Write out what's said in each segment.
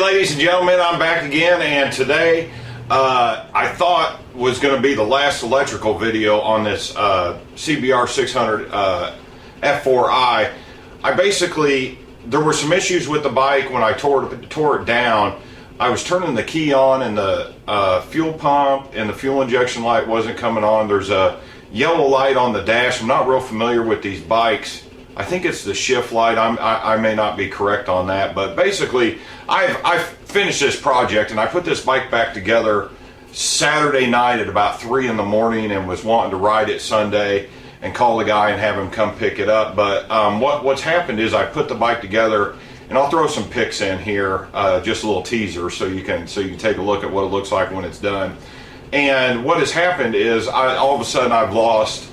ladies and gentlemen, I'm back again, and today I thought was going to be the last electrical video on this Cbr600 F4i. There were some issues with the bike when I tore it down. I was turning the key on and the fuel pump and the fuel injection light wasn't coming on. There's a yellow light on the dash. I'm not real familiar with these bikes. I think it's the shift light. I may not be correct on that, but basically I've finished this project and I put this bike back together Saturday night at about 3 in the morning and was wanting to ride it Sunday and call the guy and have him come pick it up. But what's happened is I put the bike together, and I'll throw some pics in here, just a little teaser so you can take a look at what it looks like when it's done. And what has happened is all of a sudden I've lost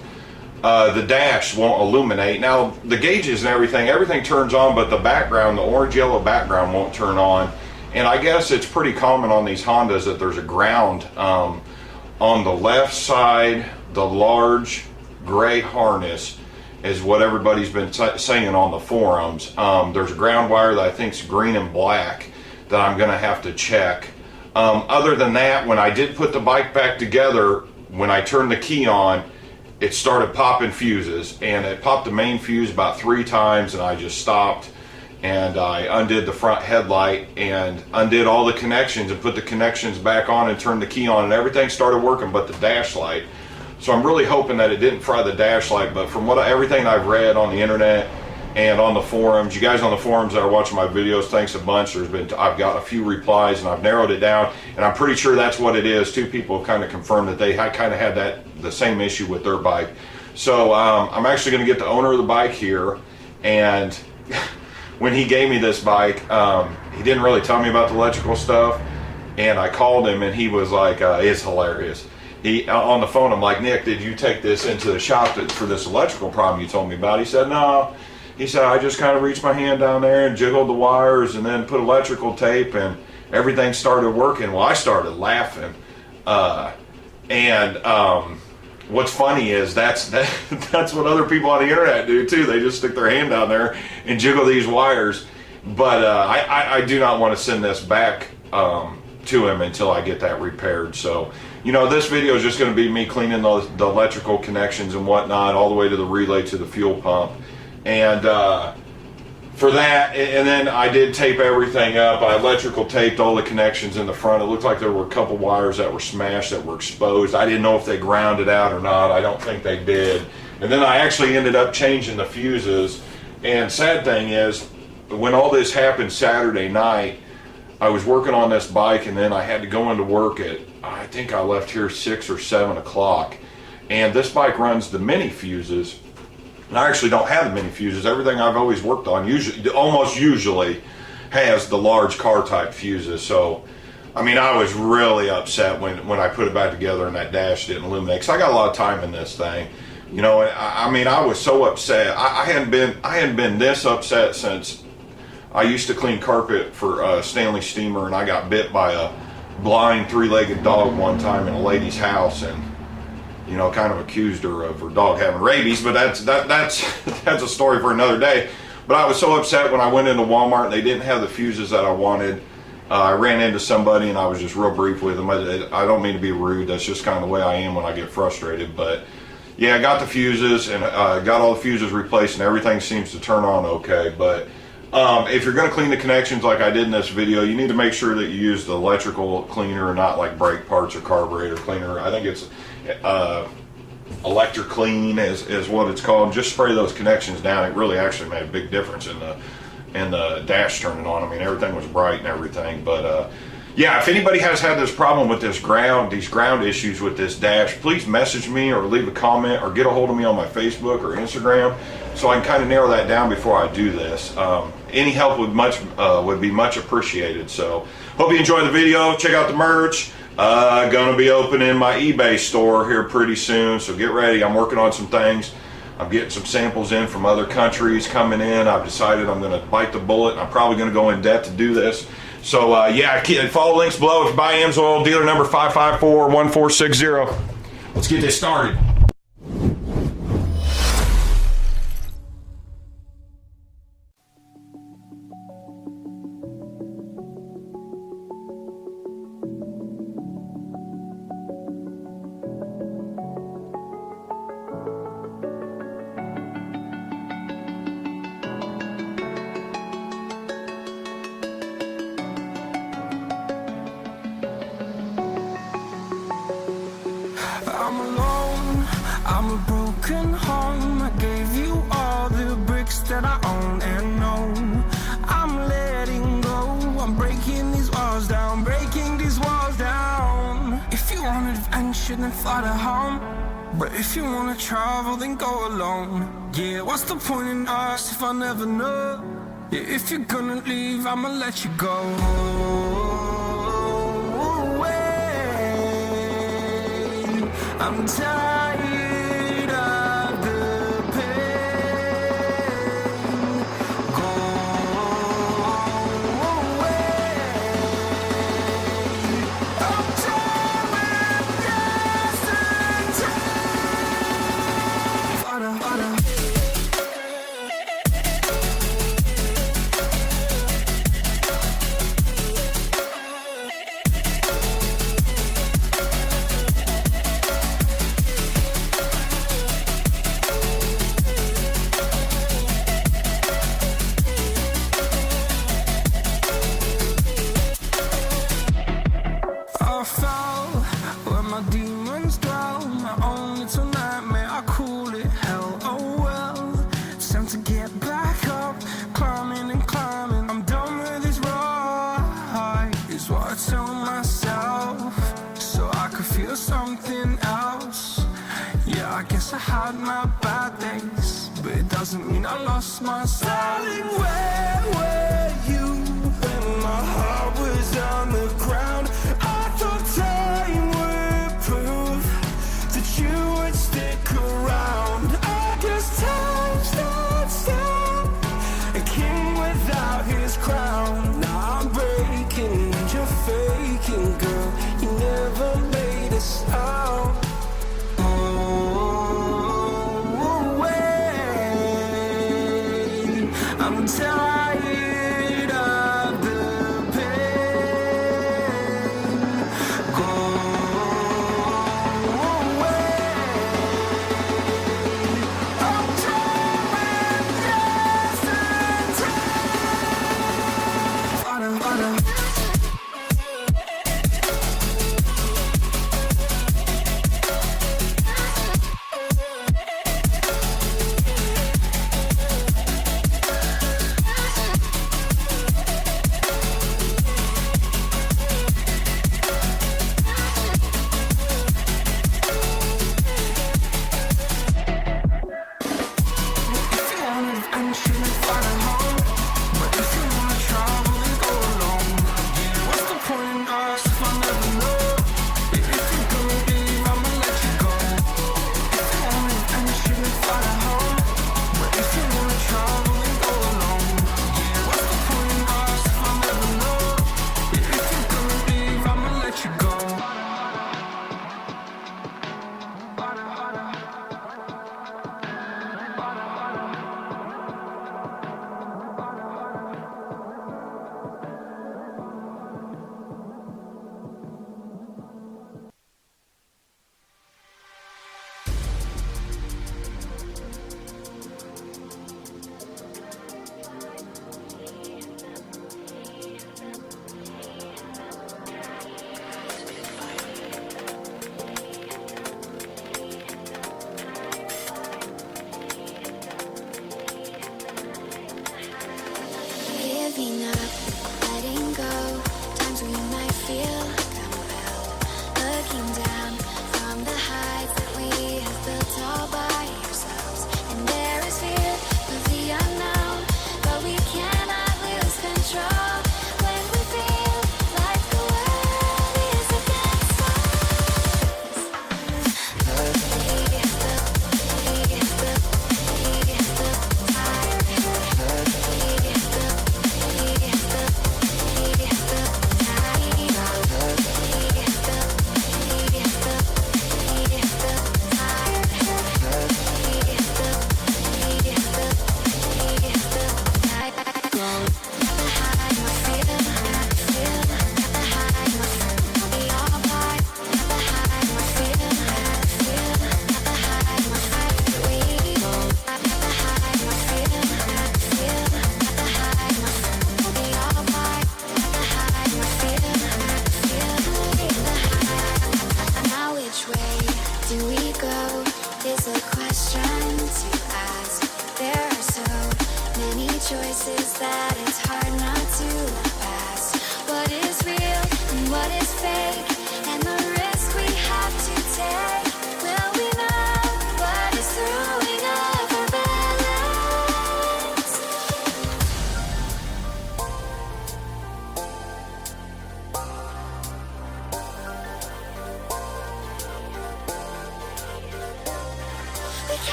the dash won't illuminate. Now the gauges and everything turns on, but the background, the orange yellow background, won't turn on. And I guess it's pretty common on these Hondas that there's a ground on the left side. The large gray harness is what everybody's been saying on the forums. There's a ground wire that I think is green and black that I'm gonna have to check. Other than that, when I did put the bike back together, when I turned the key on, it started popping fuses, and it popped the main fuse about 3 times, and I just stopped and I undid the front headlight and undid all the connections and put the connections back on and turned the key on, and everything started working but the dash light. So I'm really hoping that it didn't fry the dash light, but from everything I've read on the internet and on the forums, you guys on the forums that are watching my videos, thanks a bunch. I've got a few replies and I've narrowed it down, and I'm pretty sure that's what it is. 2 people have kind of confirmed that they kind of had the same issue with their bike. So I'm actually going to get the owner of the bike here, and when he gave me this bike, he didn't really tell me about the electrical stuff, and I called him and he was like, it's hilarious. On the phone, I'm like, Nick, did you take this into the shop for this electrical problem you told me about? He said, no. He said, I just kind of reached my hand down there and jiggled the wires and then put electrical tape and everything started working. Well, I started laughing. What's funny is that's what other people on the internet do too. They just stick their hand down there and jiggle these wires. But I do not want to send this back to him until I get that repaired. So, you know, this video is just going to be me cleaning the electrical connections and whatnot all the way to the relay to the fuel pump. And for that, and then I did tape everything up. I electrical taped all the connections in the front. It looked like there were a couple wires that were smashed, that were exposed. I didn't know if they grounded out or not. I don't think they did. And then I actually ended up changing the fuses. And sad thing is, when all this happened Saturday night, I was working on this bike, and then I had to go into work at, I think I left here 6 or 7 o'clock. And this bike runs the mini fuses. And I actually don't have the mini fuses. Everything I've always worked on almost usually has the large car type fuses. So, I mean, I was really upset when I put it back together and that dash didn't illuminate, because I got a lot of time in this thing. You know, I mean, I was so upset. I hadn't been this upset since I used to clean carpet for Stanley Steamer, and I got bit by a blind 3-legged dog one time in a lady's house, and you know, kind of accused her of her dog having rabies, but that's a story for another day. But I was so upset when I went into Walmart and they didn't have the fuses that I wanted. I ran into somebody and I was just real brief with them. I don't mean to be rude. That's just kind of the way I am when I get frustrated. But yeah, I got the fuses and got all the fuses replaced, and everything seems to turn on okay. But if you're going to clean the connections like I did in this video, you need to make sure that you use the electrical cleaner and not like brake parts or carburetor cleaner. I think it's electric clean is what it's called. Just spray those connections down. It really actually made a big difference in the dash turning on. I mean, everything was bright and everything. But yeah, if anybody has had this problem with these ground issues with this dash, please message me or leave a comment or get a hold of me on my Facebook or Instagram, so I can kind of narrow that down before I do this. Any help would be much appreciated. So hope you enjoyed the video. Check out the merch. Gonna be opening my eBay store here pretty soon, so get ready. I'm working on some things. I'm getting some samples in from other countries coming in. I've decided I'm gonna bite the bullet, and I'm probably gonna go in debt to do this. So yeah, follow links below. If you buy Amsoil, dealer number 554-1460. Let's get this started. I'm alone, I'm a broken home. I gave you all the bricks that I own and know. I'm letting go, I'm breaking these walls down, breaking these walls down. If you want adventure, then fly to home. But if you wanna travel, then go alone. Yeah, what's the point in us if I never know? Yeah, if you're gonna leave, I'ma let you go. I'm tired of the pain. Go away. I'm tired of yesterday. I fell where my demons dwell. My own little nightmare, I call it hell. Oh well, it's time to get back up. Climbing and climbing, I'm done with this ride, is what I tell myself, so I could feel something else. Yeah, I guess I had my bad days, but it doesn't mean I lost my darling, where were you when my heart was on the ground? I thought time would prove that you would stick around. I guess time stood still, a king without his crown. Now I'm breaking and you're faking, girl. You never made a sound. Oh, wait, I'm tired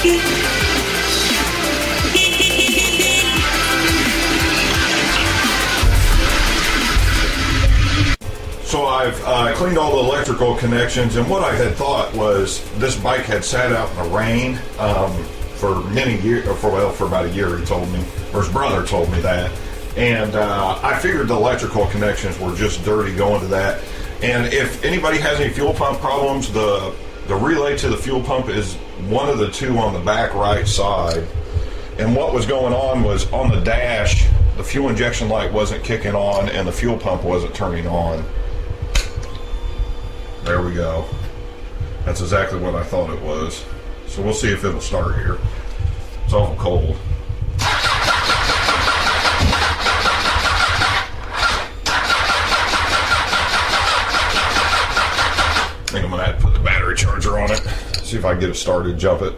So I've cleaned all the electrical connections, and what I had thought was this bike had sat out in the rain for many years, for about a year, he told me, or his brother told me that. And I figured the electrical connections were just dirty going to that. And if anybody has any fuel pump problems, the relay to the fuel pump is one of the two on the back right side. And what was going on was on the dash, the fuel injection light wasn't kicking on and the fuel pump wasn't turning on. There we go. That's exactly what I thought it was. So we'll see if it'll start here. It's awful cold. I think I'm gonna have to put the battery charger on it. See if I can get it started, jump it.